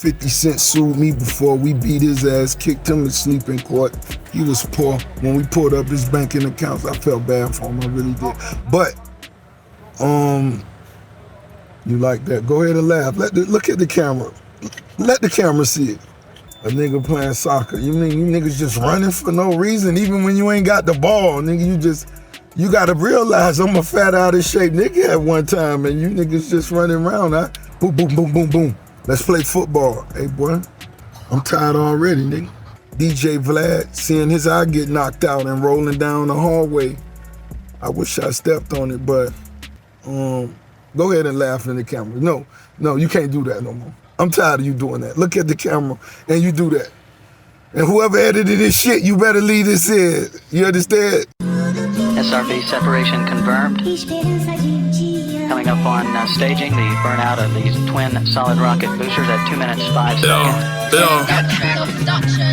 50 Cent sued me before we beat his ass, kicked him to sleep in court. He was poor. When we pulled up his banking accounts, I felt bad for him, I really did. But, you like that? Go ahead and laugh. Look at the camera. Let the camera see it. A nigga playing soccer. You mean you niggas just running for no reason, even when you ain't got the ball, nigga, you gotta realize I'm a fat out of shape nigga at one time, and you niggas just running around, huh? Boom, boom, boom, boom, boom. Let's play football. Hey boy, I'm tired already, nigga. DJ Vlad, seeing his eye get knocked out and rolling down the hallway. I wish I stepped on it, but go ahead and laugh in the camera. No, you can't do that no more. I'm tired of you doing that. Look at the camera and you do that. And whoever edited this shit, you better leave this in. You understand? SRV separation confirmed. Coming up on staging, the burnout of these twin solid rocket boosters at 2 minutes 5 seconds.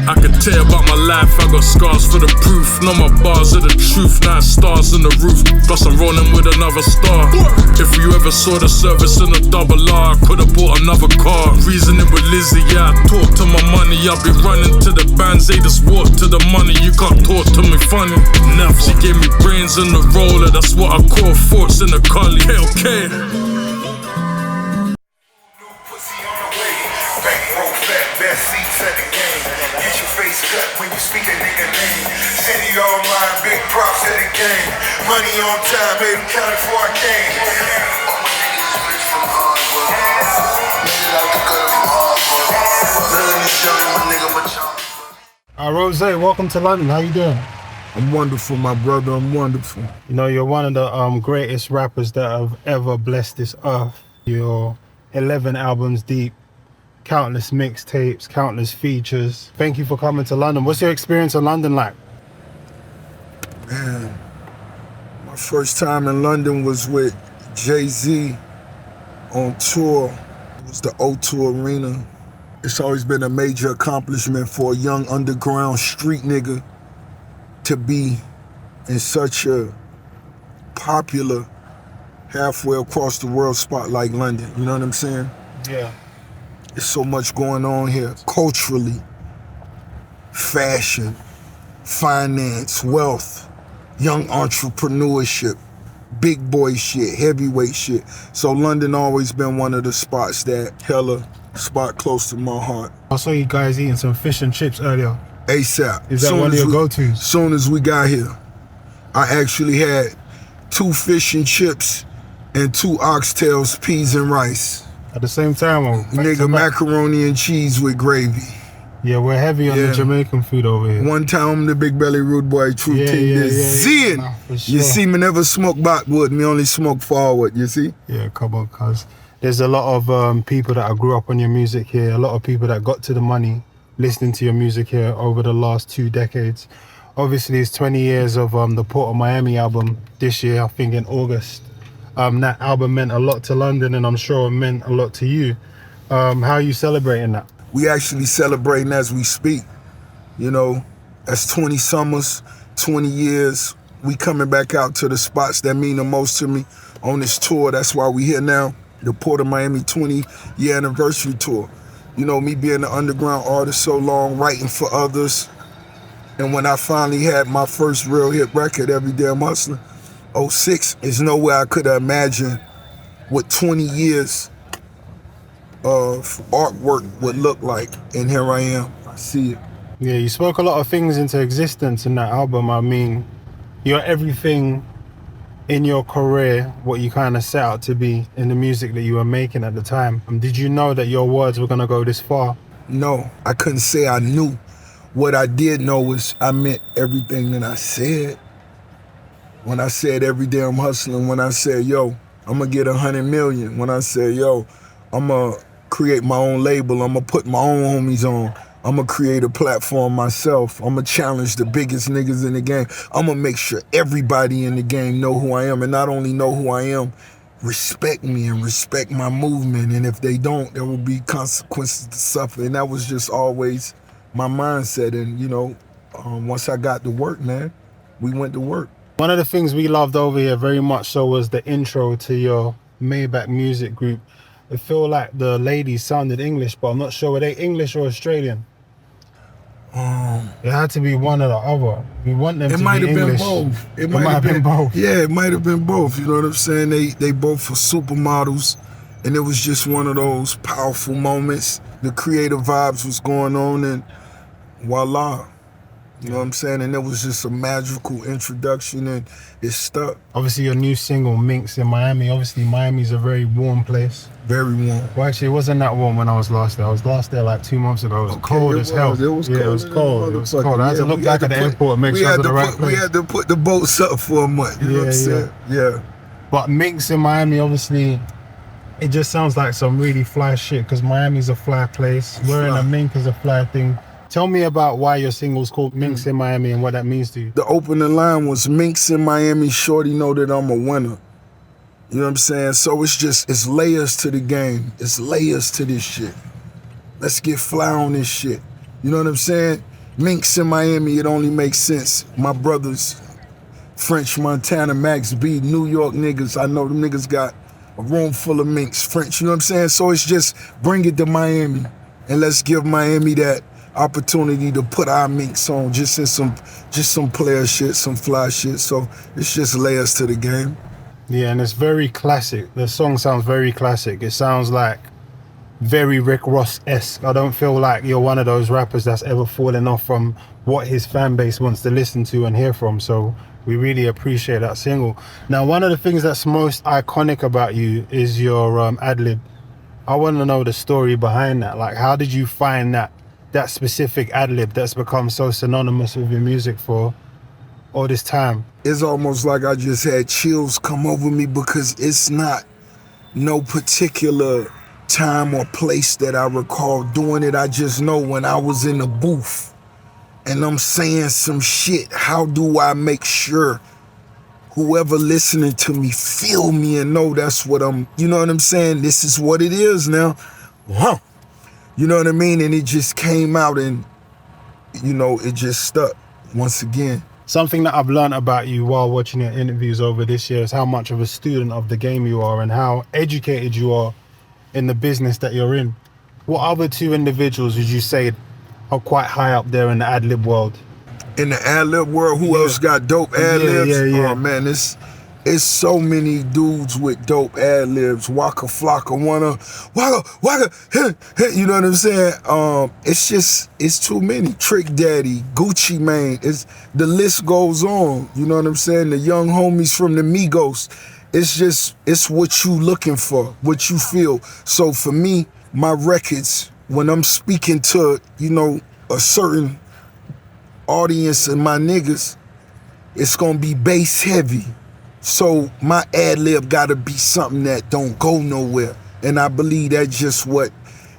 I can tell about my life, I got scars for the proof. Know my bars are the truth, 9 stars in the roof. Plus I'm rolling with another star. If you ever saw the service in a double R, I could've bought another car. Reasoning with Lizzie, yeah, I talk to my money. I'll be running to the bands, they just walk to the money. You can't talk to me funny. Now she gave me brains in the roller, that's what I call thoughts in a culli. Okay. When you speak a nigga name, city all mine, big props at the game. Money on time, baby, counted for our game. All my niggas rich from Harvard. Niggas out the gutter from Harvard. Let me show you my nigga what y'all. Rozay, welcome to London. How you doing? I'm wonderful, my brother. I'm wonderful. You know, you're one of the greatest rappers that have ever blessed this earth. You're 11 albums deep. Countless mixtapes, countless features. Thank you for coming to London. What's your experience in London like? Man, my first time in London was with Jay-Z on tour. It was the O2 Arena. It's always been a major accomplishment for a young underground street nigga to be in such a popular, halfway across the world spot like London. You know what I'm saying? Yeah. There's so much going on here, culturally, fashion, finance, wealth, young entrepreneurship, big boy shit, heavyweight shit. So London always been one of the spots that hella spot close to my heart. I saw you guys eating some fish and chips earlier. ASAP. Is that one of your go-tos? Soon as we got here, I actually had 2 fish and chips and 2 oxtails, peas and rice. At the same time, nigga, macaroni and cheese with gravy. Yeah, we're heavy on the Jamaican food over here. One time, the big belly rude boy, true Sure. You see, me never smoke backward, me only smoke forward, you see? Yeah, come on, cuz. There's a lot of people that grew up on your music here, a lot of people that got to the money listening to your music here over the last 2 decades. Obviously, it's 20 years of the Port of Miami album this year, I think in August. That album meant a lot to London, and I'm sure it meant a lot to you. How are you celebrating that? We actually celebrating as we speak. You know, that's 20 summers, 20 years. We coming back out to the spots that mean the most to me on this tour. That's why we here now, the Port of Miami 20-year anniversary tour. You know, me being an underground artist so long, writing for others. And when I finally had my first real hit record, Every Day I'm Hustling, 06, is nowhere I could have imagined what 20 years of artwork would look like. And here I am, I see it. Yeah, you spoke a lot of things into existence in that album. I mean, you're everything in your career, what you kind of set out to be in the music that you were making at the time. Did you know that your words were gonna go this far? No, I couldn't say I knew. What I did know was I meant everything that I said. When I said every day I'm hustling, when I said, yo, I'm gonna get 100 million. When I said, yo, I'm gonna create my own label, I'm gonna put my own homies on. I'm gonna create a platform myself. I'm gonna challenge the biggest niggas in the game. I'm gonna make sure everybody in the game know who I am, and not only know who I am, respect me and respect my movement. And if they don't, there will be consequences to suffer. And that was just always my mindset. And you know, once I got to work, man, we went to work. One of the things we loved over here very much so was the intro to your Maybach music group. I feel like the ladies sounded English, but I'm not sure, were they English or Australian? It had to be one or the other. We want them to be English. It might have been both. It might have been both. Yeah, it might have been both. You know what I'm saying? They both were supermodels, and it was just one of those powerful moments. The creative vibes was going on, and voila. You know what I'm saying? And it was just a magical introduction, and it stuck. Obviously, your new single, Minx in Miami. Obviously, Miami's a very warm place. Very warm. Well, actually, it wasn't that warm when I was last there. I was last there like 2 months ago. It was cold as hell. It was cold. It was cold. I had to look back at the airport and make sure I was at the right place. We had to put the boats up for a month. You know what I'm saying? Yeah. But Minx in Miami, obviously, it just sounds like some really fly shit because Miami's a fly place. Wearing a mink is a fly thing. Tell me about why your single's called Minx in Miami and what that means to you. The opening line was Minx in Miami, shorty know that I'm a winner. You know what I'm saying? So it's layers to the game. It's layers to this shit. Let's get fly on this shit. You know what I'm saying? Minx in Miami, it only makes sense. My brothers, French, Montana, Max B, New York niggas, I know them niggas got a room full of minks, French, you know what I'm saying? So it's just bring it to Miami and let's give Miami that opportunity to put our minks on just some player shit, some fly shit. So it's just layers to the game. Yeah, and it's very classic. The song sounds very classic. It sounds like very Rick Ross-esque. I don't feel like you're one of those rappers that's ever fallen off from what his fan base wants to listen to and hear from. So we really appreciate that single. Now, one of the things that's most iconic about you is your ad-lib. I want to know the story behind that. Like, how did you find that specific ad-lib that's become so synonymous with your music for all this time? It's almost like I just had chills come over me because it's not no particular time or place that I recall doing it. I just know when I was in the booth and I'm saying some shit, how do I make sure whoever listening to me feel me and know that's what you know what I'm saying? This is what it is now. Wow. You know what I mean? And it just came out and, you know, it just stuck once again. Something that I've learned about you while watching your interviews over this year is how much of a student of the game you are and how educated you are in the business that you're in. What other two individuals would you say are quite high up there in the ad-lib world? In the ad-lib world, who else got dope ad-libs? Yeah. Oh man, it's so many dudes with dope ad-libs. Waka Flocka, Waka, you know what I'm saying? It's too many. Trick Daddy, Gucci Mane, the list goes on. You know what I'm saying? The young homies from the Migos. It's what you looking for, what you feel. So for me, my records, when I'm speaking to, you know, a certain audience and my niggas, it's gonna be bass heavy. So my ad-lib gotta be something that don't go nowhere. And I believe that's just what,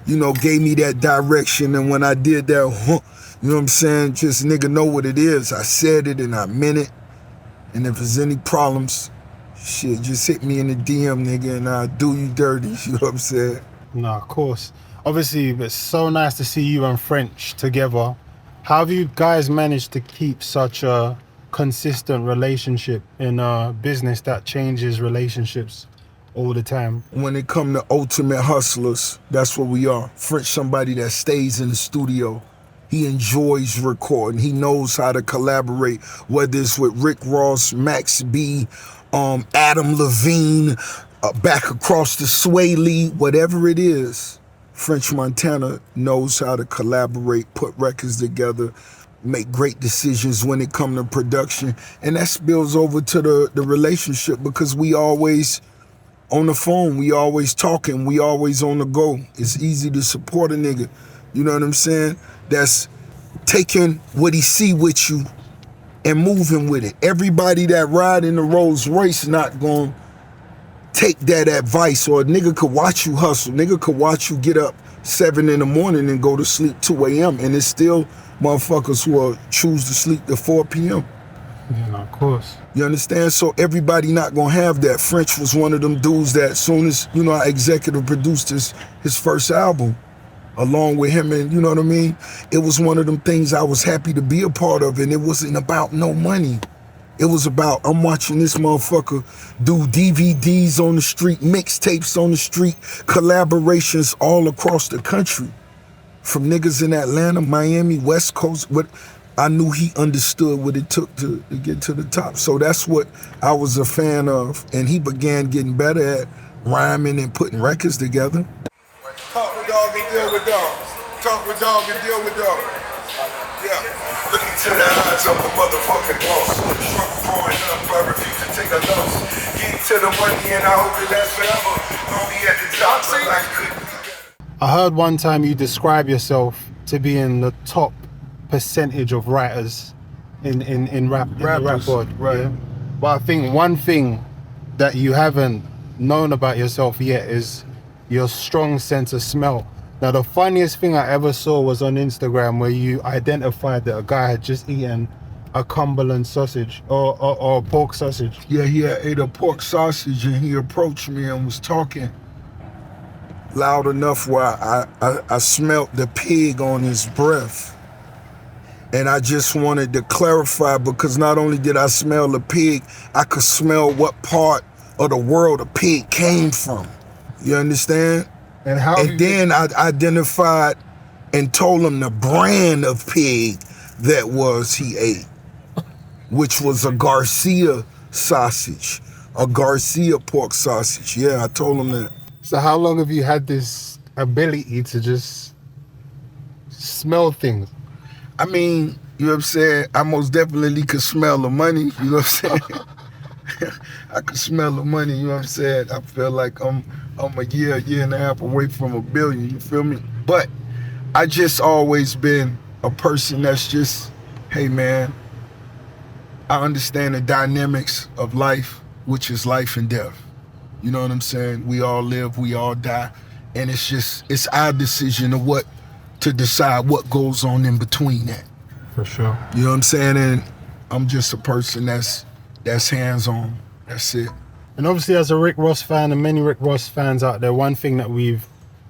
you know, gave me that direction. And when I did that, you know what I'm saying? Just nigga know what it is. I said it and I meant it. And if there's any problems, shit, just hit me in the DM, nigga, and I'll do you dirty. You know what I'm saying? No, of course. Obviously, it's so nice to see you and French together. How have you guys managed to keep such a consistent relationship in a business that changes relationships all the time? When it come to ultimate hustlers, that's what we are. French, somebody that stays in the studio. He enjoys recording. He knows how to collaborate, whether it's with Rick Ross, Max B, Adam Levine, back across the Sway Lee, whatever it is. French Montana knows how to collaborate, put records together, make great decisions when it comes to production. And that spills over to the relationship because we always on the phone, we always talking, we always on the go. It's easy to support a nigga, you know what I'm saying? That's taking what he see with you and moving with it. Everybody that ride in the Rolls-Royce not gonna take that advice, or a nigga could watch you hustle. Nigga could watch you get up 7 in the morning and go to sleep 2 a.m. And it's still motherfuckers who will choose to sleep to 4 p.m. Yeah, of course. You understand? So everybody not gonna have that. French was one of them dudes that as soon as, you know, I executive produced his first album along with him, and you know what I mean? It was one of them things I was happy to be a part of, and it wasn't about no money. It was about, I'm watching this motherfucker do DVDs on the street, mixtapes on the street, collaborations all across the country. From niggas in Atlanta, Miami, West Coast. But I knew he understood what it took to get to the top. So that's what I was a fan of. And he began getting better at rhyming and putting records together. Talk with dog and deal with dog. Talk with dog and deal with dog. Yeah. Look into the eyes of a motherfucking boss. Struggle growing up, I refuse to take a loss. Get to the money and I hope it lasts forever. Only at the top, but life couldn't be better. I heard one time you describe yourself to be in the top percentage of writers in rap, in the rap world. Right. Yeah? But I think one thing that you haven't known about yourself yet is your strong sense of smell. Now, the funniest thing I ever saw was on Instagram where you identified that a guy had just eaten a Cumberland sausage or pork sausage. Yeah, he had ate a pork sausage and he approached me and was talking loud enough where I smelt the pig on his breath. And I just wanted to clarify, because not only did I smell the pig, I could smell what part of the world a pig came from. You understand? And how? And then I identified and told him the brand of pig that he ate, which was a Garcia sausage, a Garcia pork sausage. Yeah, I told him that. So how long have you had this ability to just smell things? I mean, you know what I'm saying? I most definitely could smell the money, you know what I'm saying? I could smell the money, you know what I'm saying? I feel like I'm a year and a half away from $1 billion, you feel me? But I just always been a person that's just, hey man, I understand the dynamics of life, which is life and death. You know what I'm saying? We all live, we all die. And it's our decision of what to decide what goes on in between that. For sure. You know what I'm saying? And I'm just a person that's hands-on. That's it. And obviously, as a Rick Ross fan and many Rick Ross fans out there, one thing that we've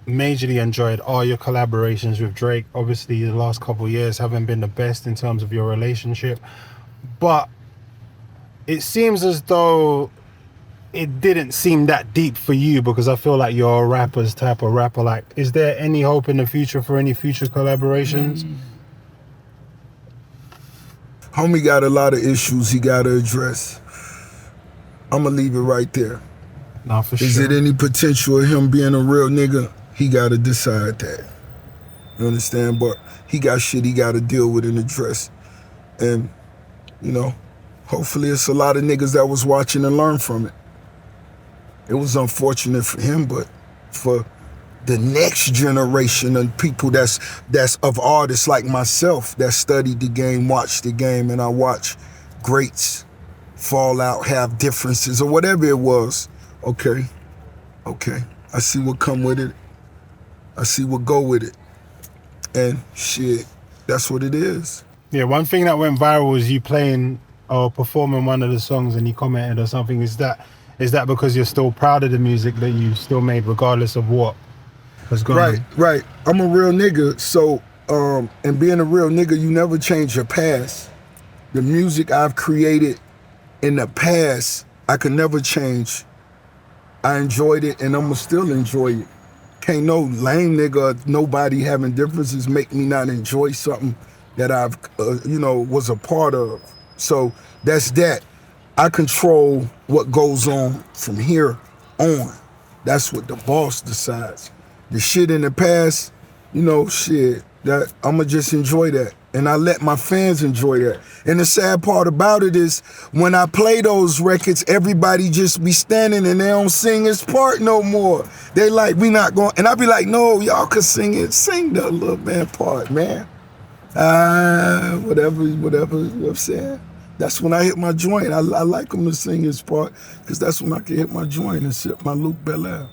majorly enjoyed are your collaborations with Drake. Obviously, the last couple of years haven't been the best in terms of your relationship, but it seems as though it didn't seem that deep for you, because I feel like you're a rapper's type of rapper. Like, is there any hope in the future for any future collaborations? Homie got a lot of issues he got to address. I'm going to leave it right there. Nah, for sure. Is it any potential of him being a real nigga? He got to decide that. You understand? But he got shit he got to deal with and address. And, you know, hopefully it's a lot of niggas that was watching and learn from it. It was unfortunate for him, but for the next generation of people that's of artists like myself that studied the game, watched the game, and I watch greats fall out, have differences, or whatever it was. Okay, I see what come with it. I see what go with it. And shit, that's what it is. Yeah, one thing that went viral was you playing or performing one of the songs and you commented or something. Is that because you're still proud of the music that you still made regardless of what has gone on? Right. I'm a real nigga, so and being a real nigga, you never change your past. The music I've created in the past, I could never change. I enjoyed it and I'ma still enjoy it. Can't no lame nigga or nobody having differences make me not enjoy something that I've, was a part of. So that's that. I control what goes on from here on. That's what the boss decides. The shit in the past, that I'ma just enjoy that. And I let my fans enjoy that. And the sad part about it is when I play those records, everybody just be standing and they don't sing his part no more. They like, we not going, and I be like, no, y'all can sing it. Sing the little man part, man. Whatever, you know what I'm saying? That's when I hit my joint. I like him to sing his part because that's when I can hit my joint and sip my Luke Belair.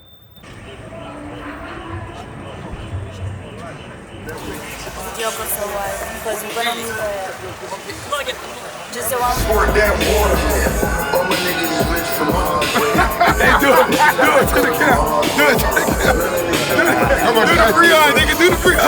Pour that water. All my niggas is rich from hardware. Hey, do it to the camera. Do it to the camera. Do the free eye, nigga. Do the free eye.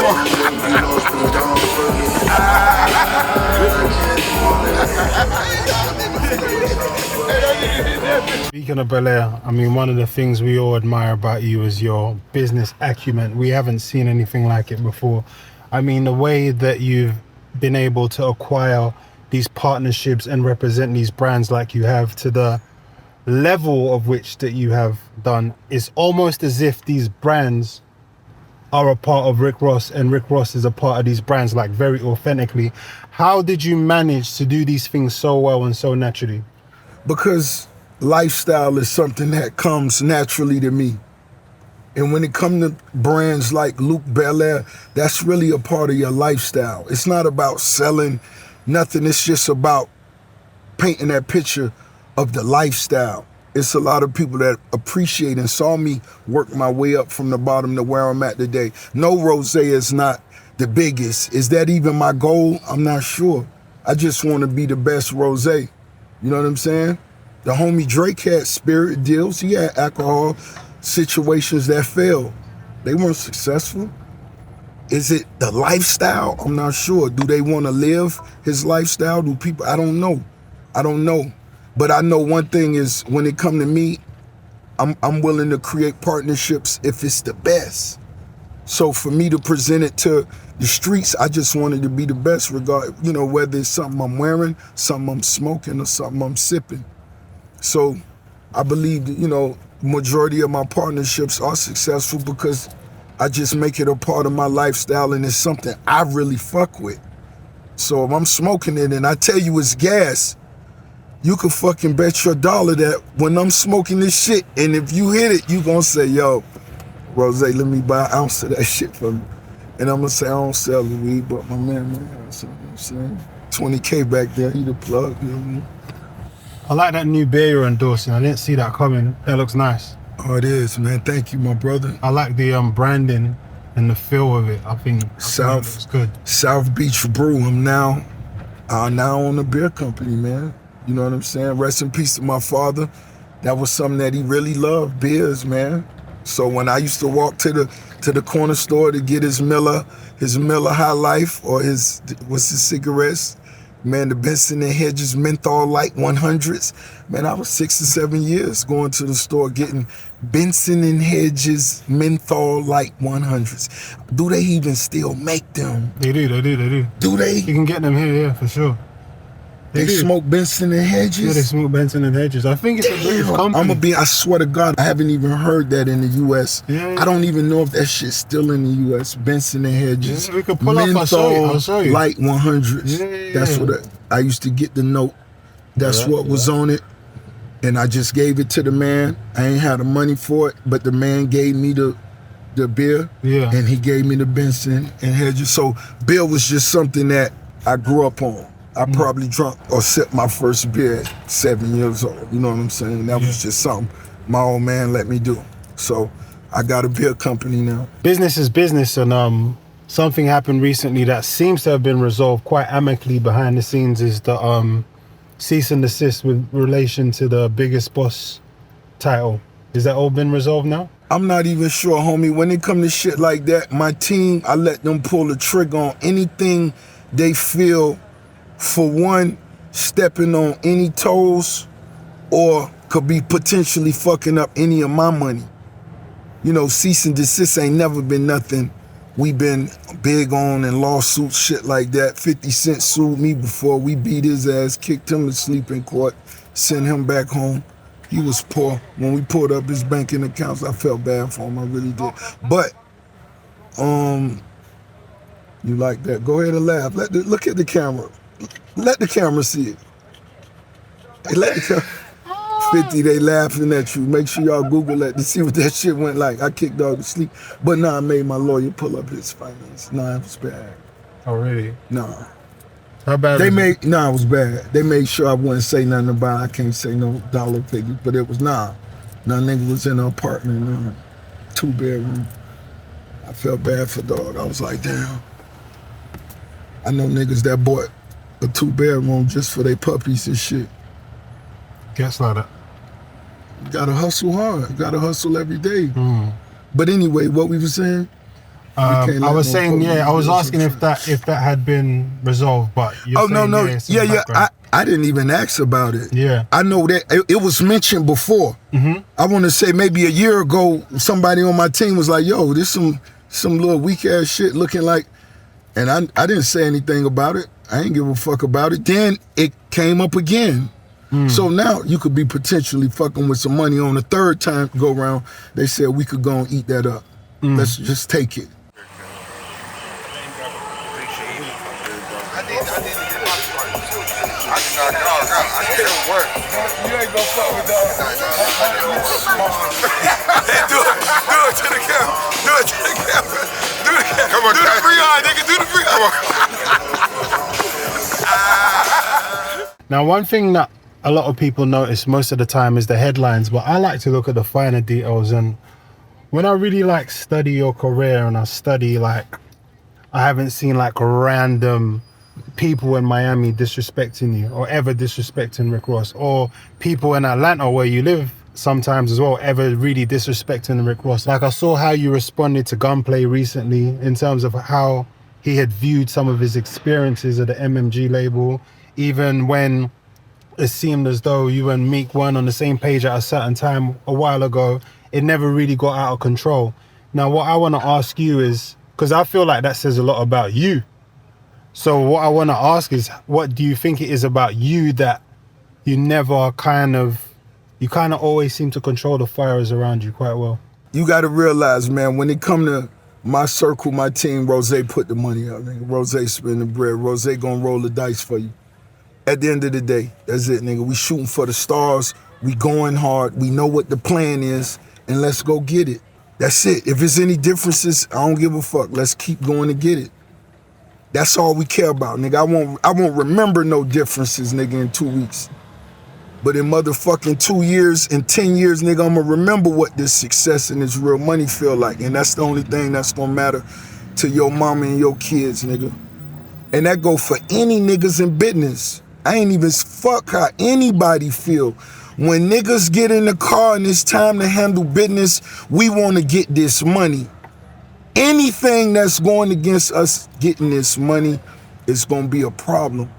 Speaking of Bel-Air, I mean, one of the things we all admire about you is your business acumen. We haven't seen anything like it before. I mean, the way that you've been able to acquire these partnerships and represent these brands like you have to the level of which that you have done, is almost as if these brands are a part of Rick Ross and Rick Ross is a part of these brands, like very authentically. How did you manage to do these things so well and so naturally? Because lifestyle is something that comes naturally to me. And when it comes to brands like Luke Bel-Air, that's really a part of your lifestyle. It's not about selling nothing. It's just about painting that picture of the lifestyle. It's a lot of people that appreciate and saw me work my way up from the bottom to where I'm at today. No, Rozay is not the biggest. Is that even my goal? I'm not sure. I just want to be the best Rozay. You know what I'm saying? The homie Drake had spirit deals. He had alcohol situations that failed. They weren't successful. Is it the lifestyle? I'm not sure. Do they want to live his lifestyle? Do people? I don't know. But I know one thing is, when it come to me, I'm willing to create partnerships if it's the best. So for me to present it to the streets, I just wanted to be the best, regard, whether it's something I'm wearing, something I'm smoking, or something I'm sipping. So I believe, majority of my partnerships are successful because I just make it a part of my lifestyle and it's something I really fuck with. So if I'm smoking it and I tell you it's gas, you can fucking bet your dollar that when I'm smoking this shit, and if you hit it, you gonna say, yo, Rozay, let me buy an ounce of that shit for me. And I'm gonna say, I don't sell the weed, but my man, so, you know what I'm saying? 20K back there, he the plug, you know what I mean? I like that new beer you're endorsing. I didn't see that coming. That looks nice. Oh, it is, man. Thank you, my brother. I like the branding and the feel of it. I think it looks good. South Beach Brew. I'm now on a beer company, man. You know what I'm saying? Rest in peace to my father. That was something that he really loved, beers, man. So when I used to walk to the corner store to get his Miller High Life or his cigarettes, man, the Benson & Hedges Menthol Light 100s. Man, I was 6 or 7 years going to the store getting Benson & Hedges Menthol Light 100s. Do they even still make them? They do. Do they? You can get them here, yeah, for sure. They smoke Benson & Hedges? Yeah, they smoke Benson & Hedges. I think it's a British company. I swear to God, I haven't even heard that in the U.S. Yeah. I don't even know if that shit's still in the U.S. Benson & Hedges. Yeah, we could pull up, I'll show you. Light 100s. Yeah. That's what I used to get the note. That's what was on it. And I just gave it to the man. I ain't had the money for it, but the man gave me the beer. Yeah. And he gave me the Benson & Hedges. So beer was just something that I grew up on. I probably drunk or sipped my first beer at 7 years old. You know what I'm saying? That was just something my old man let me do. So I got a beer company now. Business is business, and something happened recently that seems to have been resolved quite amicably behind the scenes is the cease and desist with relation to the Biggest Boss title. Is that all been resolved now? I'm not even sure, homie. When it come to shit like that, my team, I let them pull the trigger on anything they feel, for one, stepping on any toes or could be potentially fucking up any of my money. Cease and desist ain't never been nothing we been big on in lawsuits, shit like that. 50 Cent sued me before. We beat his ass, kicked him to sleep in court, sent him back home. He was poor. When we pulled up his banking accounts, I felt bad for him, I really did. But, you like that? Go ahead and laugh. Look at the camera. Let the camera see it. Hey, let the camera. 50, they laughing at you. Make sure y'all Google that to see what that shit went like. I kicked dog to sleep. But I made my lawyer pull up his finance. it was bad. Oh, really? Nah. How bad it was bad. They made sure I wouldn't say nothing about it. I can't say no dollar figure, but it was Nah, nigga was in an apartment, 2-bedroom. I felt bad for dog. I was like, damn. I know niggas that bought a 2-bedroom just for their puppies and shit. Gets like that. You gotta hustle hard. You gotta hustle every day. But anyway, what we were saying? I was saying, I was asking if that had been resolved, but you're saying, no. Yeah. I didn't even ask about it. Yeah. I know that it was mentioned before. I want to say maybe a year ago, somebody on my team was like, yo, this some little weak ass shit looking like, and I didn't say anything about it. I ain't give a fuck about it. Then it came up again. So now you could be potentially fucking with some money on the third time go round. They said we could go and eat that up. Let's just take it. I can't work. You ain't gonna fuck with that. Do it to the camera. Do it to the camera. Do the camera. Come on, do the free eye, nigga. Do the free eye. Now, one thing that a lot of people notice most of the time is the headlines, but I like to look at the finer details. And when I really like study your career and I study, like, I haven't seen like random people in Miami disrespecting you or ever disrespecting Rick Ross, or people in Atlanta where you live sometimes as well ever really disrespecting Rick Ross. Like, I saw how you responded to Gunplay recently in terms of how he had viewed some of his experiences at the MMG label, even when it seemed as though you and Meek weren't on the same page at a certain time a while ago. It never really got out of control. Now, what I want to ask you is, because I feel like that says a lot about you. So what I want to ask is, what do you think it is about you that you kind of always seem to control the fires around you quite well? You got to realize, man, when it come to my circle, my team, Rozay put the money up. Nigga. Rozay spin the bread. Rozay gonna roll the dice for you. At the end of the day, that's it, nigga. We shooting for the stars. We going hard. We know what the plan is, and let's go get it. That's it. If there's any differences, I don't give a fuck. Let's keep going to get it. That's all we care about, nigga. I won't remember no differences, nigga, in 2 weeks. But in motherfucking 2 years and 10 years, nigga, I'ma remember what this success and this real money feel like. And that's the only thing that's gonna matter to your mama and your kids, nigga. And that go for any niggas in business. I ain't even fuck how anybody feel. When niggas get in the car and it's time to handle business, we wanna get this money. Anything that's going against us getting this money is gonna be a problem.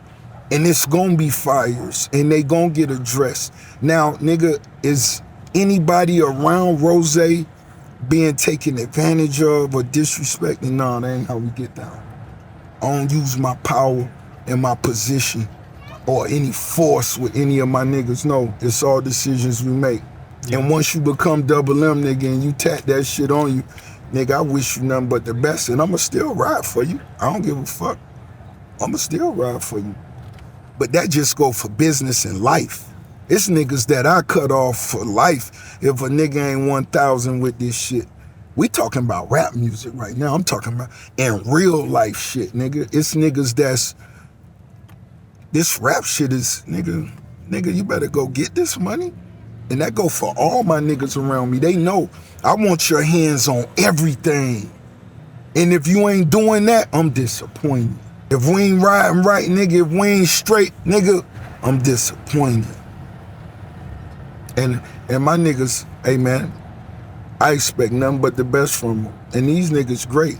And it's gonna be fires and they gonna get addressed. Now, nigga, is anybody around Rozay being taken advantage of or disrespected? No, that ain't how we get down. I don't use my power and my position or any force with any of my niggas. No, it's all decisions we make. Yeah. And once you become double M, nigga, and you tap that shit on you, nigga, I wish you nothing but the best, and I'ma still ride for you. I don't give a fuck. I'ma still ride for you. But that just go for business and life. It's niggas that I cut off for life if a nigga ain't 1,000 with this shit. We talking about rap music right now. I'm talking about and real life shit, nigga. It's niggas that's, this rap shit is, nigga, you better go get this money. And that go for all my niggas around me. They know I want your hands on everything. And if you ain't doing that, I'm disappointed. If we ain't riding right, nigga, if we ain't straight, nigga, I'm disappointed. And my niggas, hey man, I expect nothing but the best from them. And these niggas great.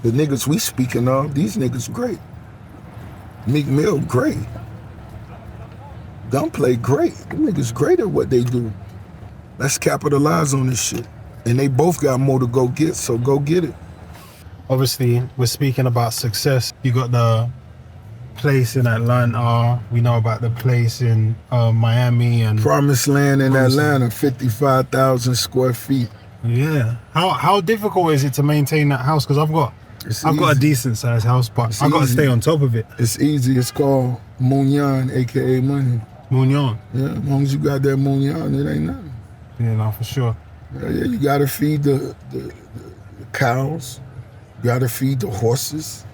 The niggas we speaking of, these niggas great. Meek Mill, great. Gunplay, great. Them niggas great at what they do. Let's capitalize on this shit. And they both got more to go get, so go get it. Obviously, we're speaking about success. You got the place in Atlanta. We know about the place in Miami and Promised Land in Atlanta, 55,000 square feet. Yeah. How difficult is it to maintain that house? Because I've got a decent sized house, but I got to stay on top of it. It's easy. It's called Munyan, aka money. Munyan. Yeah, as long as you got that Munyan, it ain't nothing. Yeah, no, for sure. Yeah, you gotta feed the cows. You gotta feed the horses,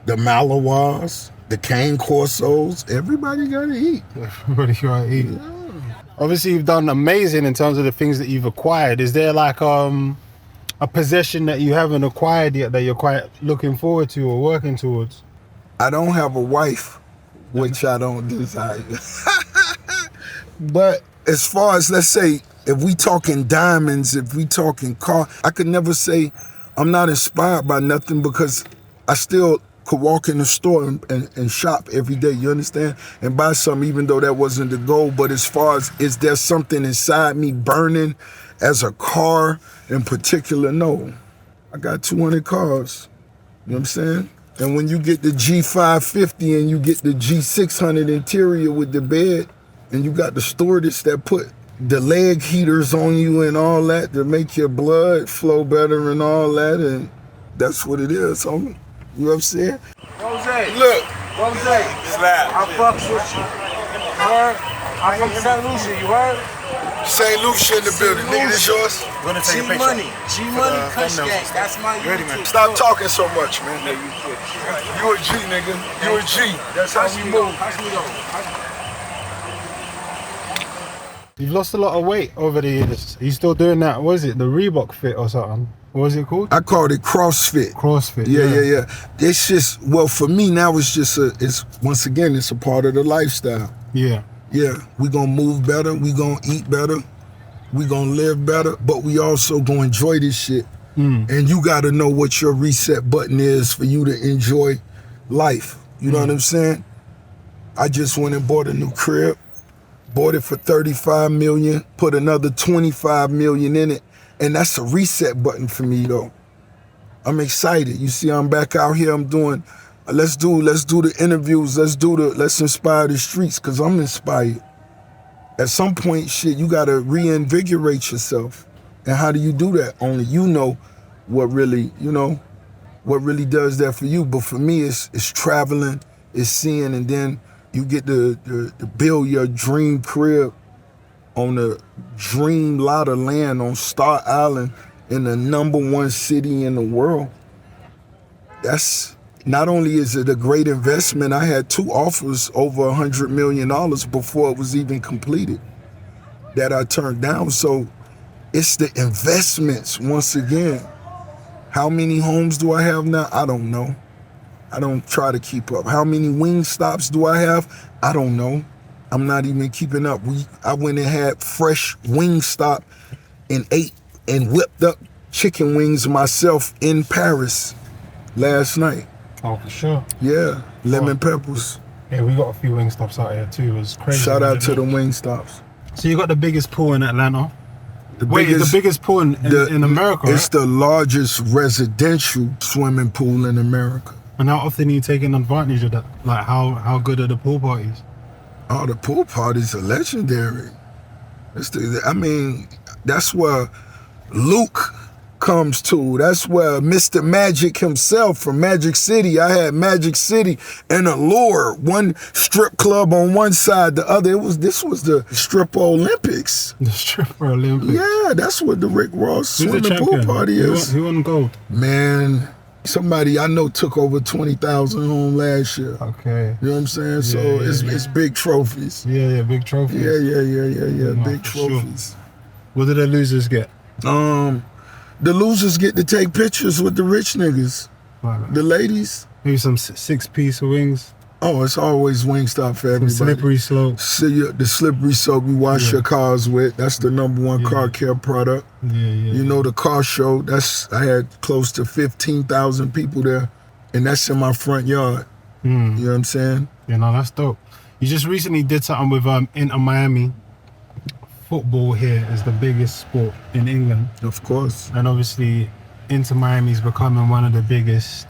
the Malawas, the cane corsos. Everybody gotta eat. Everybody gotta eat. Yeah. Obviously, you've done amazing in terms of the things that you've acquired. Is there like a possession that you haven't acquired yet that you're quite looking forward to or working towards? I don't have a wife, which I don't desire. But as far as, let's say, if we talking diamonds, if we talking car, I could never say I'm not inspired by nothing because I still could walk in the store and shop every day, you understand? And buy something, even though that wasn't the goal. But as far as, is there something inside me burning as a car in particular? No. I got 200 cars, you know what I'm saying? And when you get the G550 and you get the G600 interior with the bed, and you got the stewardess that put the leg heaters on you and all that to make your blood flow better and all that, and that's what it is, homie. You know what I'm saying? Rozay. Look. Rozay. Slap. I fucks with you. You heard? I from St. Lucia, you heard? St. Lucia in the building. Nigga, this yours? We're gonna take a picture. G-Money, Kush Gang. That's my YouTube. Stop talking so much, man. You a G, nigga. You a G. That's how we move. You've lost a lot of weight over the years. Are you still doing that? What is it? The Reebok fit or something? What was it called? I called it CrossFit. CrossFit. Yeah. It's just, well, for me now, it's just once again, it's a part of the lifestyle. Yeah. Yeah, we gonna move better, we gonna eat better, we gonna live better, but we also gonna enjoy this shit. And you gotta know what your reset button is for you to enjoy life. You know what I'm saying? I just went and bought a new crib, bought it for 35 million, put another 25 million in it, and that's a reset button for me though. I'm excited. You see, I'm back out here, I'm doing, let's do the interviews, let's inspire the streets, cause I'm inspired. At some point, shit, you gotta reinvigorate yourself. And how do you do that? Only you know what really does that for you. But for me, it's traveling, it's seeing, and then you get to build your dream crib on the dream lot of land on Star Island in the #1 city in the world. That's, not only is it a great investment, I had 2 offers over $100 million before it was even completed that I turned down. So it's the investments, once again. How many homes do I have now? I don't know. I don't try to keep up. How many Wingstops do I have? I don't know. I'm not even keeping up. I went and had fresh Wingstop and ate and whipped up chicken wings myself in Paris last night. Oh, for sure. Yeah, lemon peppers. Yeah, we got a few Wingstops out here too. It was crazy. Shout out to the Wingstops. So you got the biggest pool in Atlanta. The biggest pool in America, It's right? the largest residential swimming pool in America. And how often are you taking advantage of that? Like how good are the pool parties? Oh, the pool parties are legendary. That's where Luke comes to. That's where Mr. Magic himself from Magic City. I had Magic City and Allure, one strip club on one side, the other. This was the Stripper Olympics. The Stripper Olympics. Yeah, that's what the Rick Ross swimming pool party is. Who won gold? Man, somebody I know took over 20,000 home last year. Okay. You know what I'm saying? So it's big trophies. Yeah, big trophies. Yeah, No, big for sure. trophies. What do the losers get? The losers get to take pictures with the rich niggas. Like, The ladies, maybe some 6-piece of wings. oh, it's always Wingstop for everybody. Some slippery slope. The slippery soap you wash your cars with. That's the #1 car care product. Yeah. You know, the car show, I had close to 15,000 people there, and that's in my front yard. You know what I'm saying? Yeah, no, that's dope. You just recently did something with Inter Miami. Football here is the biggest sport in England. Of course. And obviously, Inter Miami is becoming one of the biggest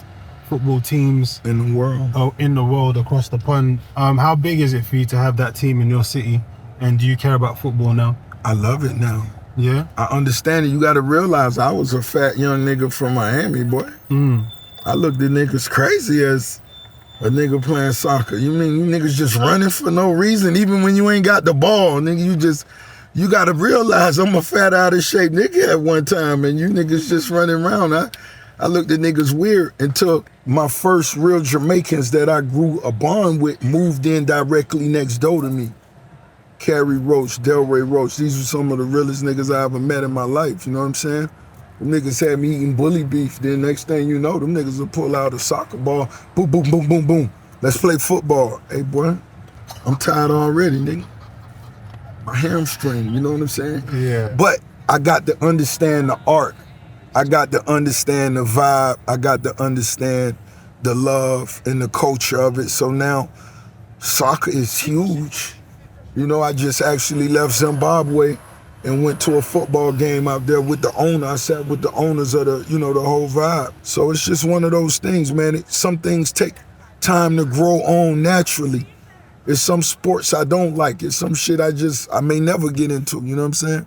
football teams In the world. in the world across the pond. How big is it for you to have that team in your city? And do you care about football now? I love it now. Yeah? I understand it. You got to realize I was a fat young nigga from Miami, boy. I looked at niggas crazy as a nigga playing soccer. You mean you niggas just running for no reason, even when you ain't got the ball, nigga, you got to realize I'm a fat, out of shape nigga at one time, and you niggas just running around. I looked at niggas weird until my first real Jamaicans that I grew a bond with moved in directly next door to me. Carrie Roach, Delray Roach, these were some of the realest niggas I ever met in my life, you know what I'm saying? Them niggas had me eating bully beef, then next thing you know, them niggas will pull out a soccer ball, boom, boom, boom, boom, boom. Let's play football. Hey, boy, I'm tired already, nigga. My hamstring, you know what I'm saying? Yeah. But I got to understand the art. I got to understand the vibe. I got to understand the love and the culture of it. So now soccer is huge. You know, I just actually left Zimbabwe and went to a football game out there with the owner. I sat with the owners of the, you know, the whole vibe. So it's just one of those things, man. Some things take time to grow on naturally. There's some sports I don't like. It's some shit I may never get into, you know what I'm saying?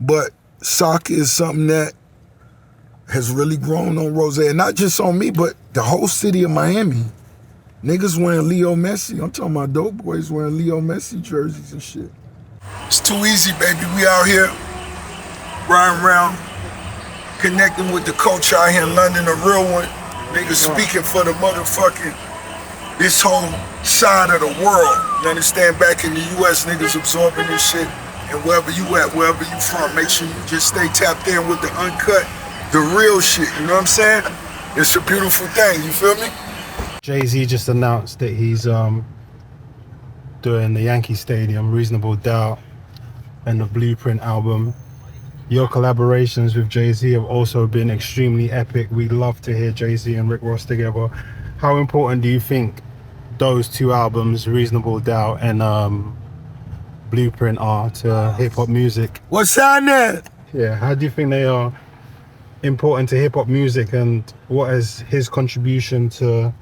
But soccer is something that has really grown on Rozay, and not just on me, but the whole city of Miami. Niggas wearing Leo Messi. I'm talking about dope boys wearing Leo Messi jerseys and shit. It's too easy, baby. We out here riding around, connecting with the culture out here in London, a real one. Niggas speaking for the motherfucking, this whole side of the world. You understand? Back in the US, niggas absorbing this shit. And wherever you at, wherever you from, make sure you just stay tapped in with the uncut, the real shit, you know what I'm saying? It's a beautiful thing, you feel me? Jay-Z just announced that he's doing the Yankee Stadium, Reasonable Doubt, and the Blueprint album. Your collaborations with Jay-Z have also been extremely epic. We love to hear Jay-Z and Rick Ross together. How important do you think those two albums, Reasonable Doubt and Blueprint, are to hip-hop music? What's happening? Yeah, how do you think they are important to hip-hop music, and what has his contribution to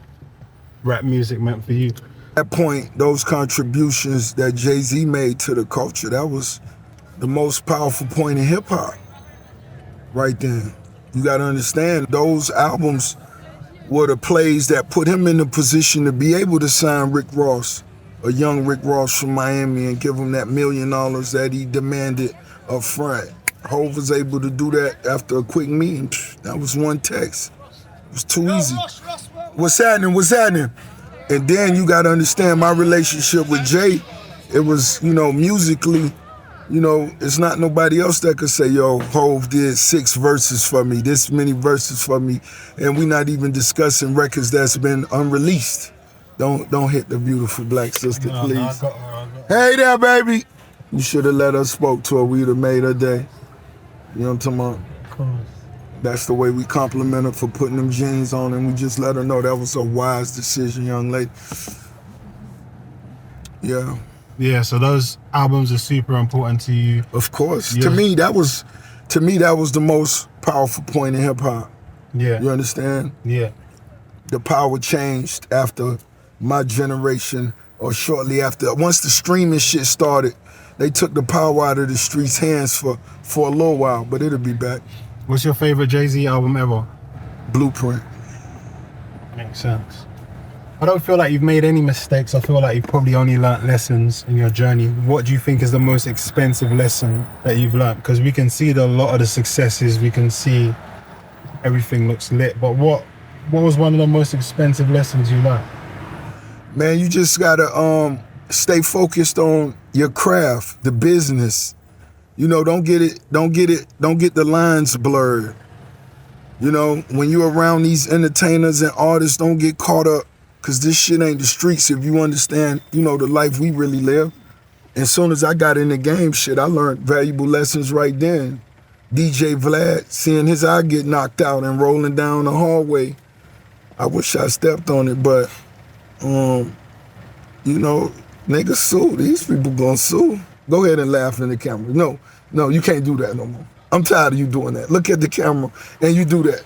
rap music meant for you? At that point, those contributions that Jay-Z made to the culture, that was the most powerful point in hip-hop right then. You gotta understand, those albums were the plays that put him in the position to be able to sign Rick Ross, a young Rick Ross from Miami, and give him that $1 million that he demanded up front. Hov was able to do that after a quick meeting. That was one text. It was too easy. What's happening? What's happening? And then you gotta understand my relationship with Jay. It was, you know, musically, you know, it's not nobody else that could say, yo, Hov did 6 verses for me, this many verses for me, and we not even discussing records that's been unreleased. Don't hit the beautiful black sister, please. No, I got her. Hey there, baby. You should have let her spoke to her. We'd have made her day. You know what I'm talking about? Of course. That's the way we compliment her for putting them jeans on, and we just let her know that was a wise decision, young lady. Yeah. Yeah, so those albums are super important to you. Of course. Yeah. To me, that was the most powerful point in hip hop. Yeah. You understand? Yeah. The power changed after my generation, or shortly after. Once the streaming shit started, they took the power out of the streets' hands for a little while, but it'll be back. What's your favorite Jay-Z album ever? Blueprint. Makes sense. I don't feel like you've made any mistakes. I feel like you've probably only learnt lessons in your journey. What do you think is the most expensive lesson that you've learnt? Because we can see a lot of the successes, we can see everything looks lit, but what was one of the most expensive lessons you learnt? Man, you just gotta stay focused on your craft, the business. You know, don't get the lines blurred. You know, when you're around these entertainers and artists, don't get caught up, because this shit ain't the streets if you understand, you know, the life we really live. As soon as I got in the game, shit, I learned valuable lessons right then. DJ Vlad, seeing his eye get knocked out and rolling down the hallway. I wish I stepped on it, but, you know, niggas sue. These people gonna sue. Go ahead and laugh in the camera. No, you can't do that no more. I'm tired of you doing that. Look at the camera and you do that.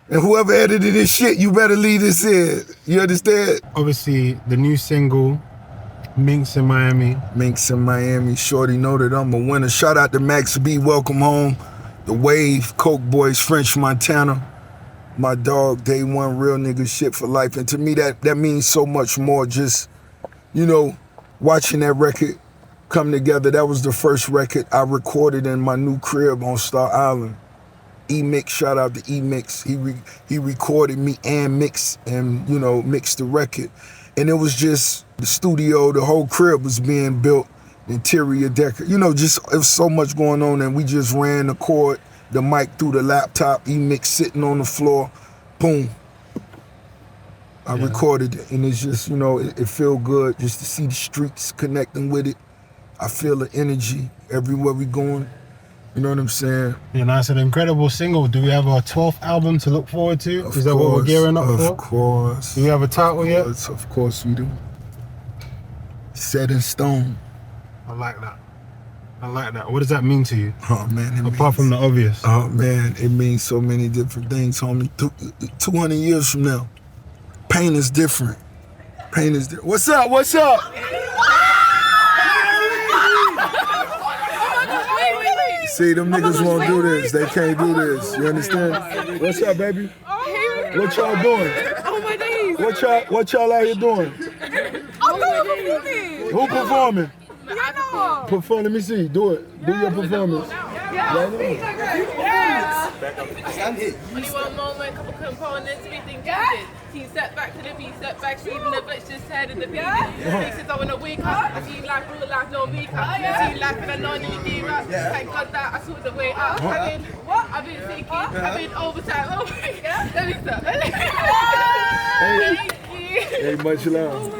And whoever edited this shit, you better leave this in. You understand? Obviously, the new single, Minks in Miami. Minks in Miami. Shorty know that I'm a winner. Shout out to Max B, welcome home. The Wave, Coke Boys, French Montana. My dog, day one, real nigga shit for life. And to me, that means so much more. Just, you know, watching that record come together. That was the first record I recorded in my new crib on Star Island. E-Mix, shout out to E-Mix. He recorded me and mixed and, you know, mixed the record. And it was just the studio, the whole crib was being built, interior decor. You know, just, it was so much going on, and we just ran the cord, the mic through the laptop, E-Mix sitting on the floor, boom. I recorded it, and it's just, you know, it feel good just to see the streets connecting with it. I feel the energy everywhere we going. You know what I'm saying? Yeah, that's an incredible single. Do we have our 12th album to look forward to? Is that what we're gearing up for? Of course. Do we have a title yet? Of course we do. Set in stone. I like that. I like that. What does that mean to you? Oh man, apart from the obvious. Oh man, it means so many different things, homie. 200 years from now, pain is different. Pain is different. What's up? What's up? See, them niggas won't do this. They can't do this. You understand? What's up, baby? What y'all doing? Oh my days. What y'all out here doing? I'm performing. Who performing? Piano. Perform. Let me see. Do it. Do your performance. Only one moment, couple components, everything candid. Team set back to the beat, set back, even the bitch just head in the beat. Faces I wanna wake up, I see life, real life, no makeup. I see life and I know I need to give up. Thank God that I saw the way up. I've been thinking, I've been overtime. Oh my God, let me stop. Thank you. Hey, much love.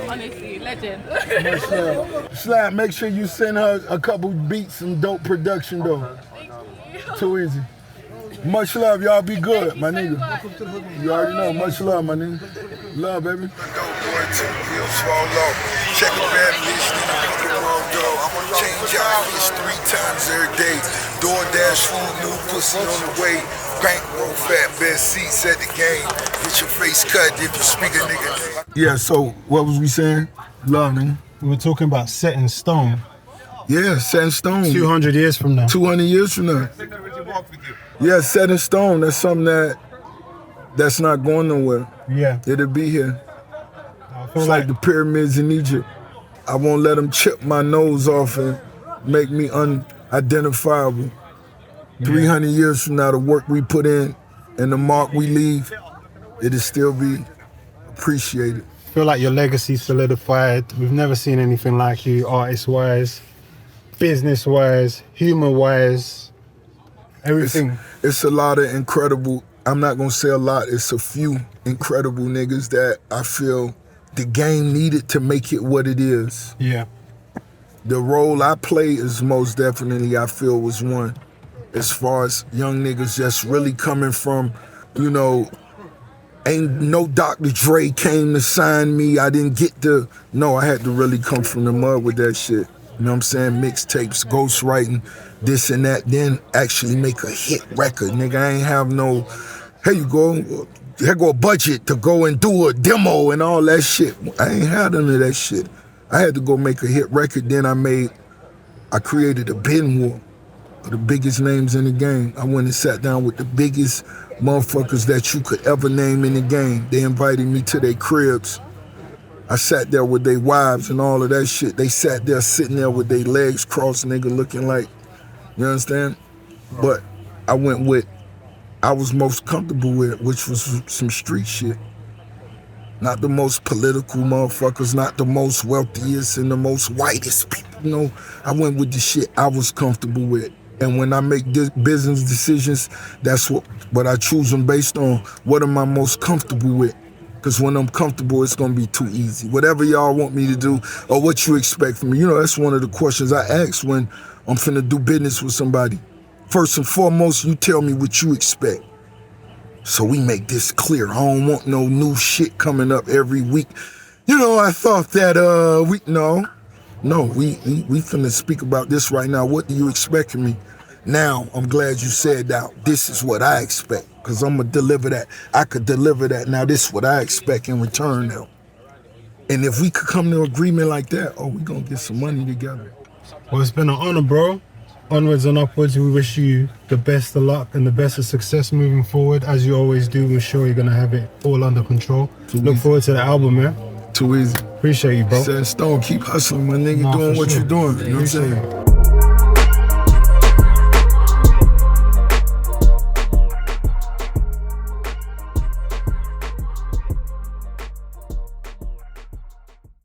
Honestly, legend. Much love. Slap, make sure you send her a couple beats, some dope production though. Too easy. Much love, y'all be good, my nigga. You already know, much love, my nigga. Love, baby. Check a bad bitch, I'ma change y'all bitch 3 times every day. DoorDash food, new pussy on the way. Crank roll fat, best seats at the game. Get your face cut if you speak a nigga. Yeah, so what was we saying? Love, nigga. We were talking about set in stone. Yeah, set in stone. 200 years from now. 200 years from now. Yeah, set in stone. That's something that's not going nowhere. Yeah. It'll be here. It's like the pyramids in Egypt. I won't let them chip my nose off and make me unidentifiable. 300 years from now, the work we put in and the mark we leave, it'll still be appreciated. I feel like your legacy's solidified. We've never seen anything like you, artist-wise, business-wise, humor-wise, everything. It's a lot of incredible, I'm not gonna say a lot, it's a few incredible niggas that I feel the game needed to make it what it is. Yeah. The role I play is most definitely, I feel, was one. As far as young niggas just really coming from, you know, ain't no Dr. Dre came to sign me. I didn't get to, no, I had to really come from the mud with that shit. You know what I'm saying? Mixtapes, ghostwriting, this and that, then actually make a hit record. Nigga, I ain't have no, here you go, here go a budget to go and do a demo and all that shit. I ain't had none of that shit. I had to go make a hit record, then I created a bin war of the biggest names in the game. I went and sat down with the biggest motherfuckers that you could ever name in the game. They invited me to their cribs. I sat there with their wives and all of that shit. They sat there sitting there with their legs crossed, nigga, looking like, you understand? But I went with, I was most comfortable with, which was some street shit. Not the most political motherfuckers, not the most wealthiest and the most whitest people, you know? I went with the shit I was comfortable with. And when I make business decisions, that's what I choose them based on. What am I most comfortable with? Because when I'm comfortable, it's gonna be too easy. Whatever y'all want me to do or what you expect from me. You know, that's one of the questions I ask when I'm finna do business with somebody. First and foremost, you tell me what you expect. So we make this clear. I don't want no new shit coming up every week. You know, I thought that, we finna speak about this right now. What do you expect from me? Now, I'm glad you said that. This is what I expect, because I'm going to deliver that. I could deliver that. Now, this is what I expect in return now. And if we could come to an agreement like that, we going to get some money together. Well, it's been an honor, bro. Onwards and upwards. We wish you the best of luck and the best of success moving forward. As you always do, we're sure you're going to have it all under control. Look forward to the album, man. Too easy. Appreciate you, bro. Set in stone, keep hustling, my nigga, doing what you're doing. You know what I'm saying?